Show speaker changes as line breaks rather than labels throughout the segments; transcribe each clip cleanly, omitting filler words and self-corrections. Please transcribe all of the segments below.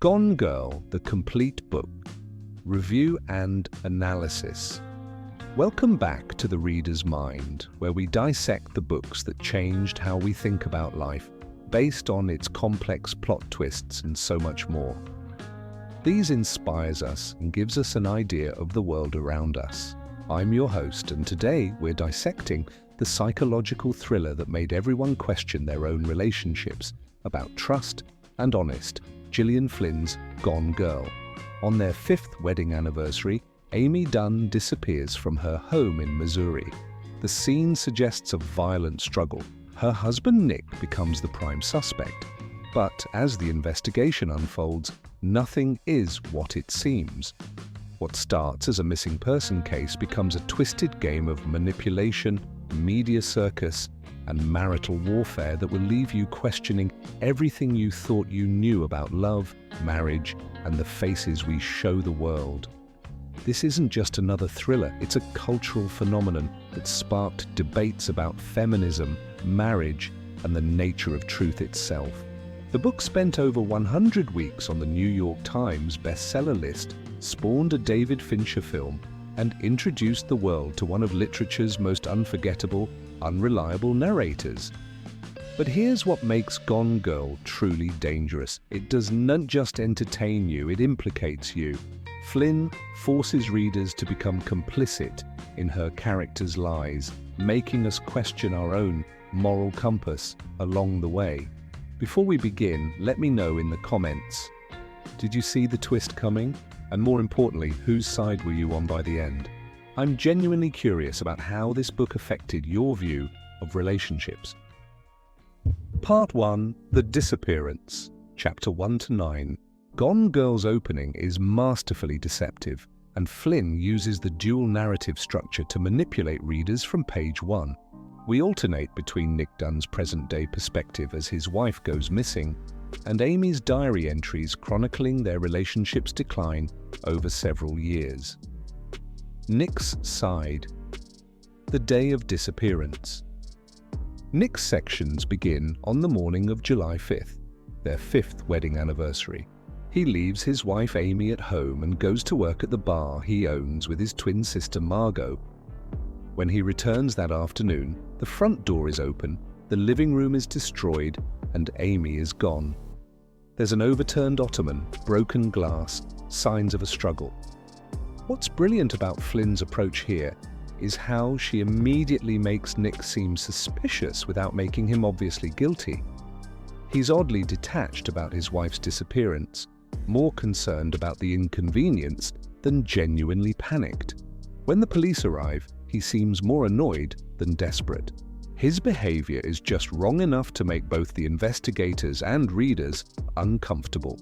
Gone Girl, the complete book. Review and analysis. Welcome back to The Reader's Mind, where we dissect the books that changed how we think about life, based on its complex plot twists and so much more. These inspires us and gives us an idea of the world around us. I'm your host, and today we're dissecting the psychological thriller that made everyone question their own relationships, about trust and honest, Gillian Flynn's Gone Girl. On their 5th wedding anniversary, Amy Dunne disappears from her home in Missouri. The scene suggests a violent struggle. Her husband Nick becomes the prime suspect. But as the investigation unfolds, nothing is what it seems. What starts as a missing person case becomes a twisted game of manipulation, media circus, and marital warfare that will leave you questioning everything you thought you knew about love, marriage, and the faces we show the world. This isn't just another thriller, it's a cultural phenomenon that sparked debates about feminism, marriage, and the nature of truth itself. The book spent over 100 weeks on the New York Times bestseller list, spawned a David Fincher film, and introduced the world to one of literature's most unforgettable, unreliable narrators. But here's what makes Gone Girl truly dangerous. It does not just entertain you, it implicates you. Flynn forces readers to become complicit in her character's lies, making us question our own moral compass along the way. Before we begin, let me know in the comments, did you see the twist coming? And more importantly, whose side were you on by the end? I'm genuinely curious about how this book affected your view of relationships. Part 1. The Disappearance. Chapter 1 to 9. Gone Girl's opening is masterfully deceptive, and Flynn uses the dual narrative structure to manipulate readers from page 1. We alternate between Nick Dunne's present-day perspective as his wife goes missing, and Amy's diary entries chronicling their relationship's decline over several years. Nick's side. The day of disappearance. Nick's sections begin on the morning of July 5th, their 5th wedding anniversary. He leaves his wife Amy at home and goes to work at the bar he owns with his twin sister Margot. When he returns that afternoon, the front door is open, the living room is destroyed, and Amy is gone. There's an overturned ottoman, broken glass, signs of a struggle. What's brilliant about Flynn's approach here is how she immediately makes Nick seem suspicious without making him obviously guilty. He's oddly detached about his wife's disappearance, more concerned about the inconvenience than genuinely panicked. When the police arrive, he seems more annoyed than desperate. His behavior is just wrong enough to make both the investigators and readers uncomfortable.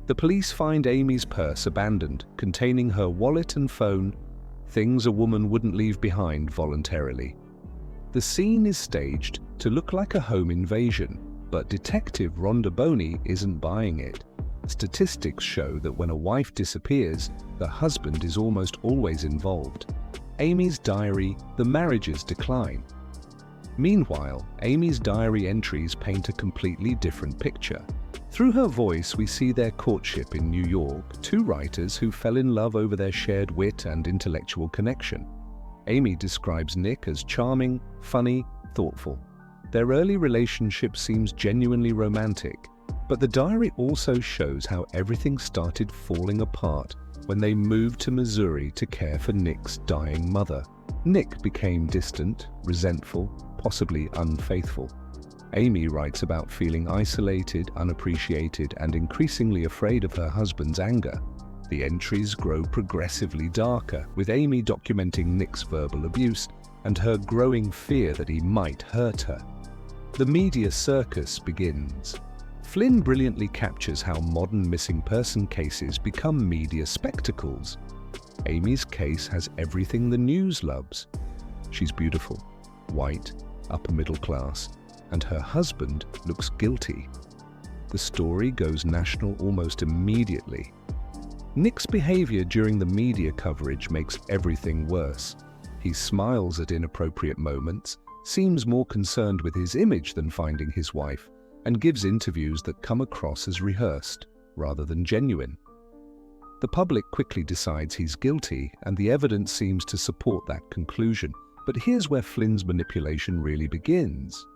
The police find Amy's purse abandoned, containing her wallet and phone, things a woman wouldn't leave behind voluntarily. The scene is staged to look like a home invasion, but Detective Rhonda Boney isn't buying it. Statistics show that when a wife disappears, the husband is almost always involved. Amy's diary, the marriage's decline. Meanwhile, Amy's diary entries paint a completely different picture. Through her voice, we see their courtship in New York, two writers who fell in love over their shared wit and intellectual connection. Amy describes Nick as charming, funny, thoughtful. Their early relationship seems genuinely romantic, but the diary also shows how everything started falling apart when they moved to Missouri to care for Nick's dying mother. Nick became distant, resentful, possibly unfaithful. Amy writes about feeling isolated, unappreciated, and increasingly afraid of her husband's anger. The entries grow progressively darker, with Amy documenting Nick's verbal abuse and her growing fear that he might hurt her. The media circus begins. Flynn brilliantly captures how modern missing person cases become media spectacles. Amy's case has everything the news loves. She's beautiful, white, upper middle class, and her husband looks guilty. The story goes national almost immediately. Nick's behavior during the media coverage makes everything worse. He smiles at inappropriate moments, seems more concerned with his image than finding his wife, and gives interviews that come across as rehearsed. rather than genuine. The public quickly decides he's guilty, and the evidence seems to support that conclusion. But here's where Flynn's manipulation really begins.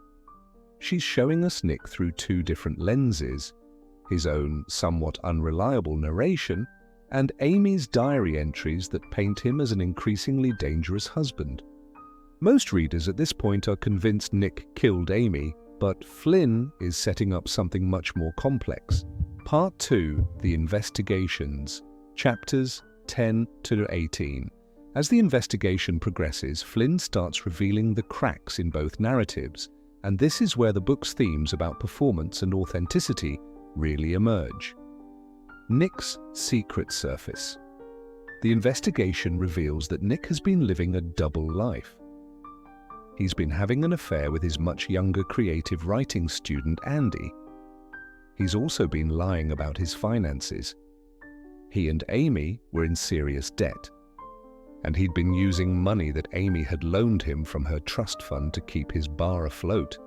She's showing us Nick through two different lenses: his own somewhat unreliable narration and Amy's diary entries that paint him as an increasingly dangerous husband. Most readers at this point are convinced Nick killed Amy, but Flynn is setting up something much more complex. Part 2, The Investigations, chapters 10 to 18. As the investigation progresses, Flynn starts revealing the cracks in both narratives, and this is where the book's themes about performance and authenticity really emerge. Nick's secret surface. The investigation reveals that Nick has been living a double life. He's been having an affair with his much younger creative writing student, Andy. He's also been lying about his finances. He and Amy were in serious debt, and he'd been using money that Amy had loaned him from her trust fund to keep his bar afloat.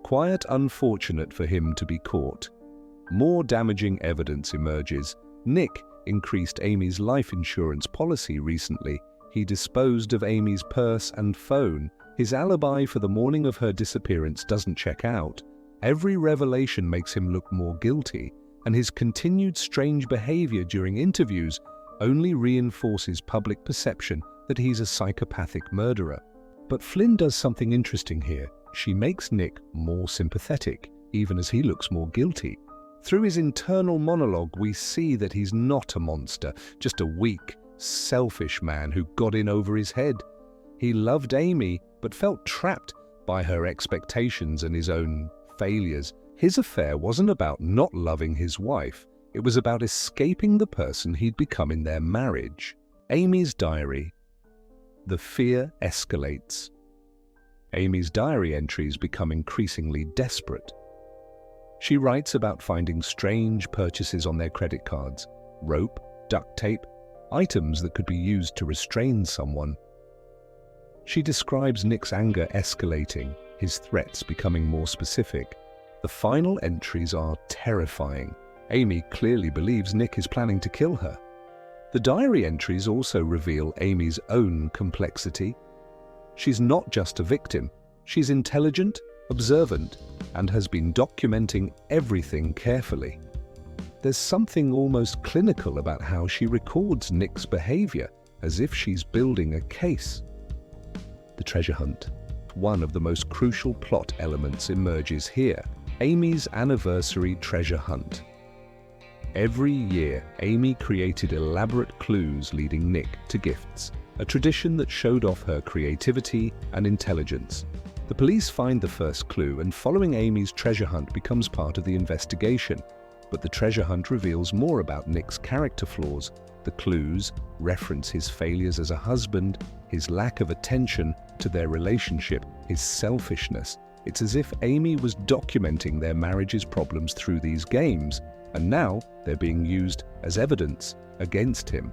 Quite unfortunate for him to be caught. More damaging evidence emerges. Nick increased Amy's life insurance policy recently. He disposed of Amy's purse and phone. His alibi for the morning of her disappearance doesn't check out. Every revelation makes him look more guilty, and his continued strange behavior during interviews only reinforces public perception that he's a psychopathic murderer. But Flynn does something interesting here. She makes Nick more sympathetic, even as he looks more guilty. Through his internal monologue, we see that he's not a monster, just a weak, selfish man who got in over his head. He loved Amy, but felt trapped by her expectations and his own failures. His affair wasn't about not loving his wife. It was about escaping the person he'd become in their marriage. Amy's diary. The fear escalates. Amy's diary entries become increasingly desperate. She writes about finding strange purchases on their credit cards, rope, duct tape, items that could be used to restrain someone. She describes Nick's anger escalating, his threats becoming more specific. The final entries are terrifying. Amy clearly believes Nick is planning to kill her. The diary entries also reveal Amy's own complexity. She's not just a victim. She's intelligent, observant, and has been documenting everything carefully. There's something almost clinical about how she records Nick's behavior, as if she's building a case. The treasure hunt. One of the most crucial plot elements emerges here: Amy's anniversary treasure hunt. Every year, Amy created elaborate clues leading Nick to gifts, a tradition that showed off her creativity and intelligence. The police find the first clue, and following Amy's treasure hunt becomes part of the investigation. But the treasure hunt reveals more about Nick's character flaws. The clues reference his failures as a husband, his lack of attention to their relationship, his selfishness. It's as if Amy was documenting their marriage's problems through these games, and now they're being used as evidence against him.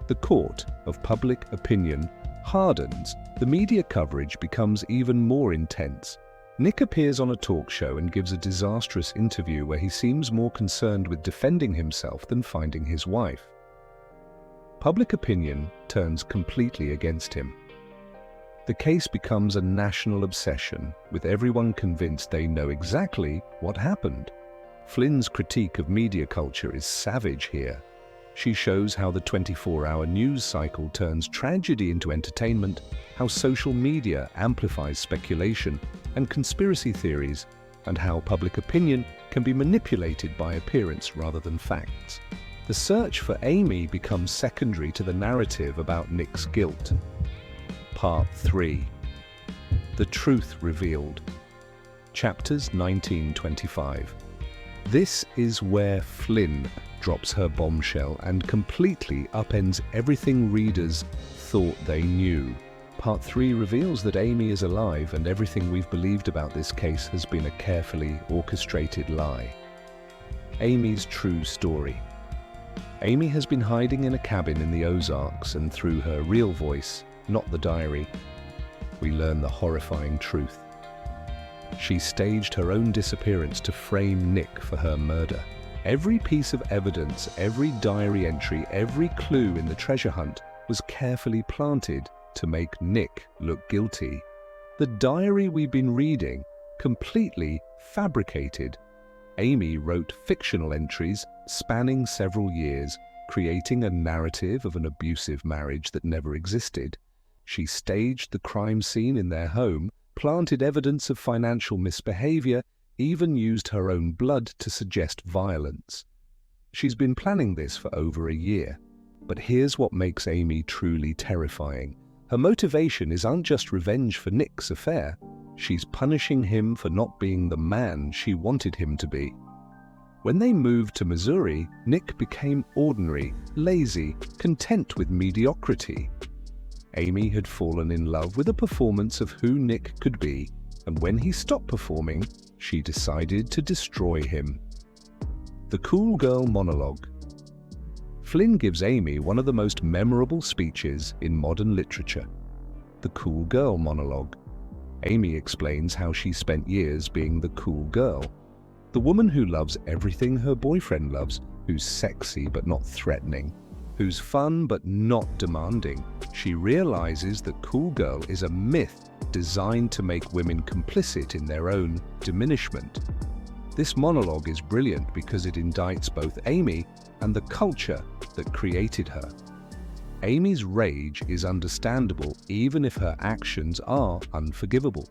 The court of public opinion hardens. The media coverage becomes even more intense. Nick appears on a talk show and gives a disastrous interview where he seems more concerned with defending himself than finding his wife. Public opinion turns completely against him. The case becomes a national obsession, with everyone convinced they know exactly what happened. Flynn's critique of media culture is savage here. She shows how the 24-hour news cycle turns tragedy into entertainment, how social media amplifies speculation and conspiracy theories, and how public opinion can be manipulated by appearance rather than facts. The search for Amy becomes secondary to the narrative about Nick's guilt. Part 3. The Truth Revealed. Chapters 19-25. This is where Flynn drops her bombshell and completely upends everything readers thought they knew. Part 3 reveals that Amy is alive, and everything we've believed about this case has been a carefully orchestrated lie. Amy's true story. Amy has been hiding in a cabin in the Ozarks, and through her real voice, not the diary, we learn the horrifying truth. She staged her own disappearance to frame Nick for her murder. Every piece of evidence, every diary entry, every clue in the treasure hunt was carefully planted to make Nick look guilty. The diary we've been reading, completely fabricated. Amy wrote fictional entries spanning several years, creating a narrative of an abusive marriage that never existed. She staged the crime scene in their home, planted evidence of financial misbehavior, even used her own blood to suggest violence. She's been planning this for over a year. But here's what makes Amy truly terrifying. Her motivation is unjust revenge for Nick's affair. She's punishing him for not being the man she wanted him to be. When they moved to Missouri, Nick became ordinary, lazy, content with mediocrity. Amy had fallen in love with a performance of who Nick could be, and when he stopped performing, she decided to destroy him. The Cool Girl Monologue. Flynn gives Amy one of the most memorable speeches in modern literature. The Cool Girl Monologue. Amy explains how she spent years being the cool girl, the woman who loves everything her boyfriend loves, who's sexy but not threatening, who's fun but not demanding. She realizes that cool girl is a myth designed to make women complicit in their own diminishment. This monologue is brilliant because it indicts both Amy and the culture that created her. Amy's rage is understandable even if her actions are unforgivable.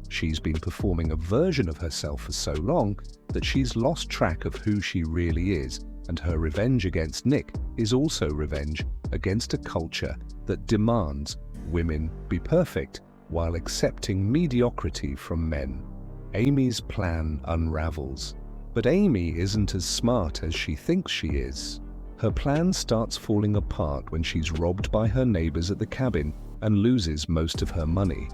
She's been performing a version of herself for so long that she's lost track of who she really is, and her revenge against Nick is also revenge against a culture that demands women be perfect while accepting mediocrity from men. Amy's plan unravels, but Amy isn't as smart as she thinks she is. Her plan starts falling apart when she's robbed by her neighbors at the cabin and loses most of her money.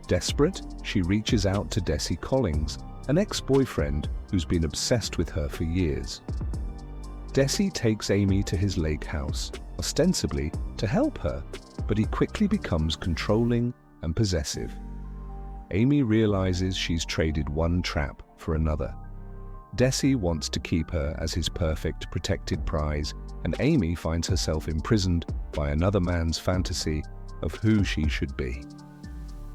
Desperate, she reaches out to Desi Collins, an ex-boyfriend who's been obsessed with her for years. Desi takes Amy to his lake house, ostensibly to help her, but he quickly becomes controlling and possessive. Amy realizes she's traded one trap for another. Desi wants to keep her as his perfect, protected prize, and Amy finds herself imprisoned by another man's fantasy of who she should be.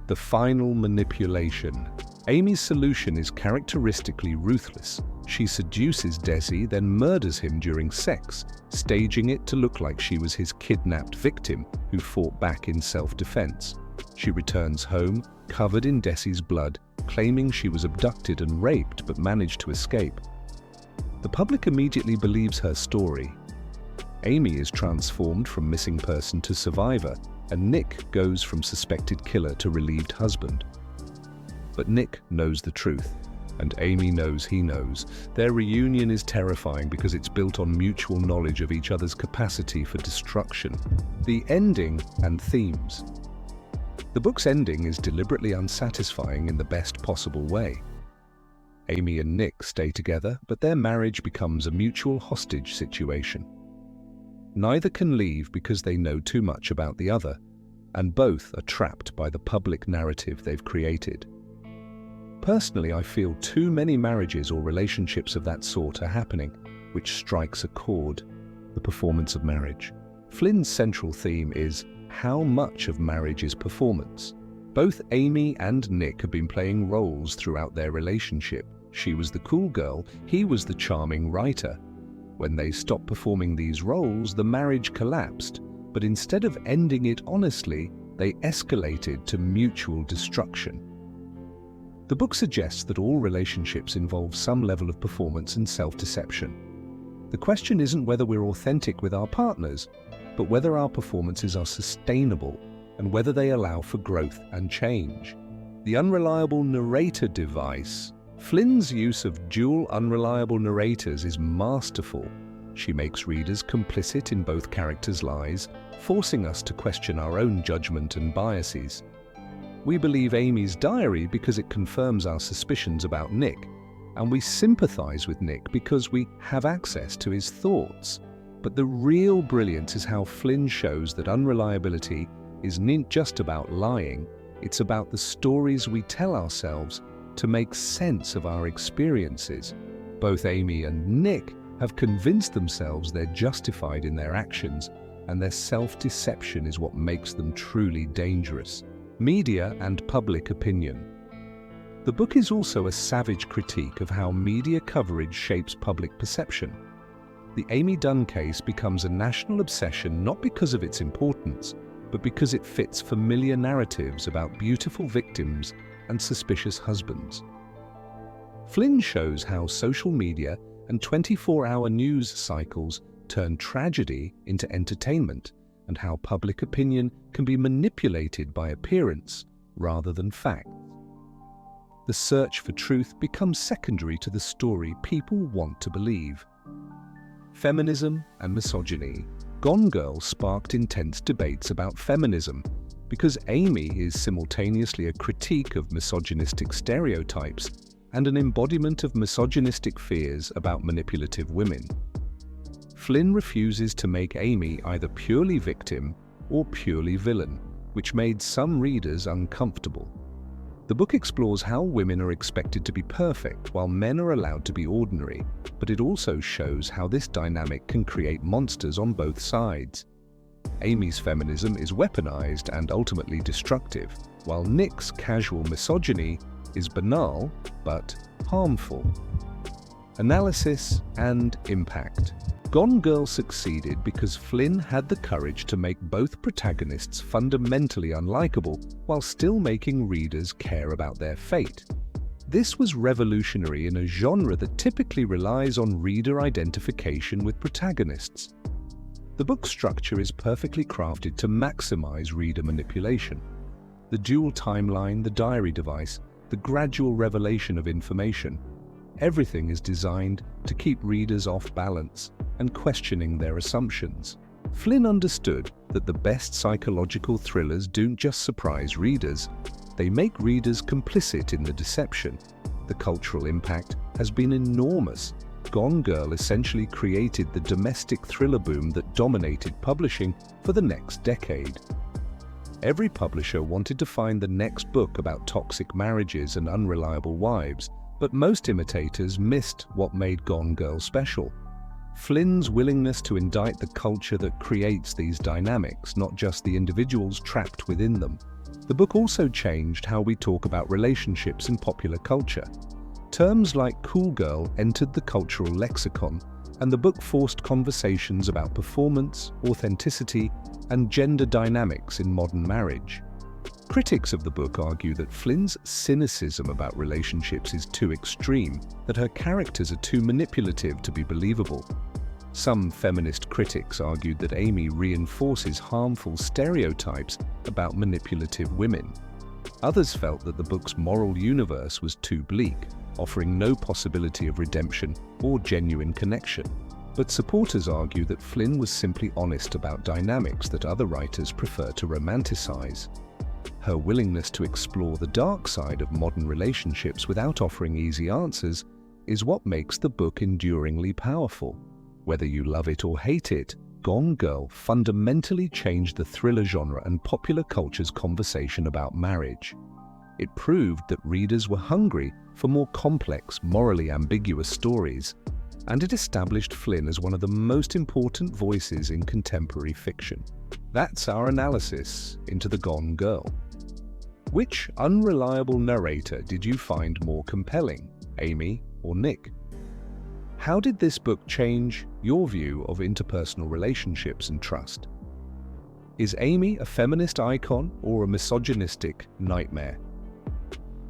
The final manipulation. Amy's solution is characteristically ruthless. She seduces Desi, then murders him during sex, staging it to look like she was his kidnapped victim who fought back in self-defense. She returns home, covered in Desi's blood, claiming she was abducted and raped but managed to escape. The public immediately believes her story. Amy is transformed from missing person to survivor, and Nick goes from suspected killer to relieved husband. But Nick knows the truth, and Amy knows he knows. Their reunion is terrifying because it's built on mutual knowledge of each other's capacity for destruction. The ending and themes. The book's ending is deliberately unsatisfying in the best possible way. Amy and Nick stay together, but their marriage becomes a mutual hostage situation. Neither can leave because they know too much about the other, and both are trapped by the public narrative they've created. Personally, I feel too many marriages or relationships of that sort are happening, which strikes a chord: the performance of marriage. Flynn's central theme is how much of marriage is performance. Both Amy and Nick have been playing roles throughout their relationship. She was the cool girl, he was the charming writer. When they stopped performing these roles, the marriage collapsed, but instead of ending it honestly, they escalated to mutual destruction. The book suggests that all relationships involve some level of performance and self-deception. The question isn't whether we're authentic with our partners, but whether our performances are sustainable and whether they allow for growth and change. The unreliable narrator device. Flynn's use of dual unreliable narrators is masterful. She makes readers complicit in both characters' lies, forcing us to question our own judgment and biases. We believe Amy's diary because it confirms our suspicions about Nick, and we sympathize with Nick because we have access to his thoughts. But the real brilliance is how Flynn shows that unreliability isn't just about lying, it's about the stories we tell ourselves to make sense of our experiences. Both Amy and Nick have convinced themselves they're justified in their actions, and their self-deception is what makes them truly dangerous. Media and public opinion. The book is also a savage critique of how media coverage shapes public perception. The Amy Dunne case becomes a national obsession not because of its importance, but because it fits familiar narratives about beautiful victims and suspicious husbands. Flynn shows how social media and 24-hour news cycles turn tragedy into entertainment, and how public opinion can be manipulated by appearance rather than fact. The search for truth becomes secondary to the story people want to believe. Feminism and misogyny. Gone Girl sparked intense debates about feminism because Amy is simultaneously a critique of misogynistic stereotypes and an embodiment of misogynistic fears about manipulative women. Flynn refuses to make Amy either purely victim or purely villain, which made some readers uncomfortable. The book explores how women are expected to be perfect while men are allowed to be ordinary, but it also shows how this dynamic can create monsters on both sides. Amy's feminism is weaponized and ultimately destructive, while Nick's casual misogyny is banal but harmful. Analysis and impact. Gone Girl succeeded because Flynn had the courage to make both protagonists fundamentally unlikable while still making readers care about their fate. This was revolutionary in a genre that typically relies on reader identification with protagonists. The book's structure is perfectly crafted to maximize reader manipulation. The dual timeline, the diary device, the gradual revelation of information, everything is designed to keep readers off balance and questioning their assumptions. Flynn understood that the best psychological thrillers don't just surprise readers, they make readers complicit in the deception. The cultural impact has been enormous. Gone Girl essentially created the domestic thriller boom that dominated publishing for the next decade. Every publisher wanted to find the next book about toxic marriages and unreliable wives, but most imitators missed what made Gone Girl special. Flynn's willingness to indict the culture that creates these dynamics, not just the individuals trapped within them. The book also changed how we talk about relationships in popular culture. Terms like cool girl entered the cultural lexicon, and the book forced conversations about performance, authenticity, and gender dynamics in modern marriage. Critics of the book argue that Flynn's cynicism about relationships is too extreme, that her characters are too manipulative to be believable. Some feminist critics argued that Amy reinforces harmful stereotypes about manipulative women. Others felt that the book's moral universe was too bleak, offering no possibility of redemption or genuine connection. But supporters argue that Flynn was simply honest about dynamics that other writers prefer to romanticize. Her willingness to explore the dark side of modern relationships without offering easy answers is what makes the book enduringly powerful. Whether you love it or hate it, Gone Girl fundamentally changed the thriller genre and popular culture's conversation about marriage. It proved that readers were hungry for more complex, morally ambiguous stories, and it established Flynn as one of the most important voices in contemporary fiction. That's our analysis into the Gone Girl. Which unreliable narrator did you find more compelling, Amy or Nick? How did this book change your view of interpersonal relationships and trust? Is Amy a feminist icon or a misogynistic nightmare?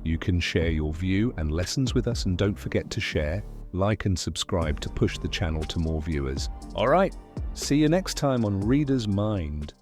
You can share your view and lessons with us, and don't forget to share, like and subscribe to push the channel to more viewers. All right, see you next time on Reader's Mind.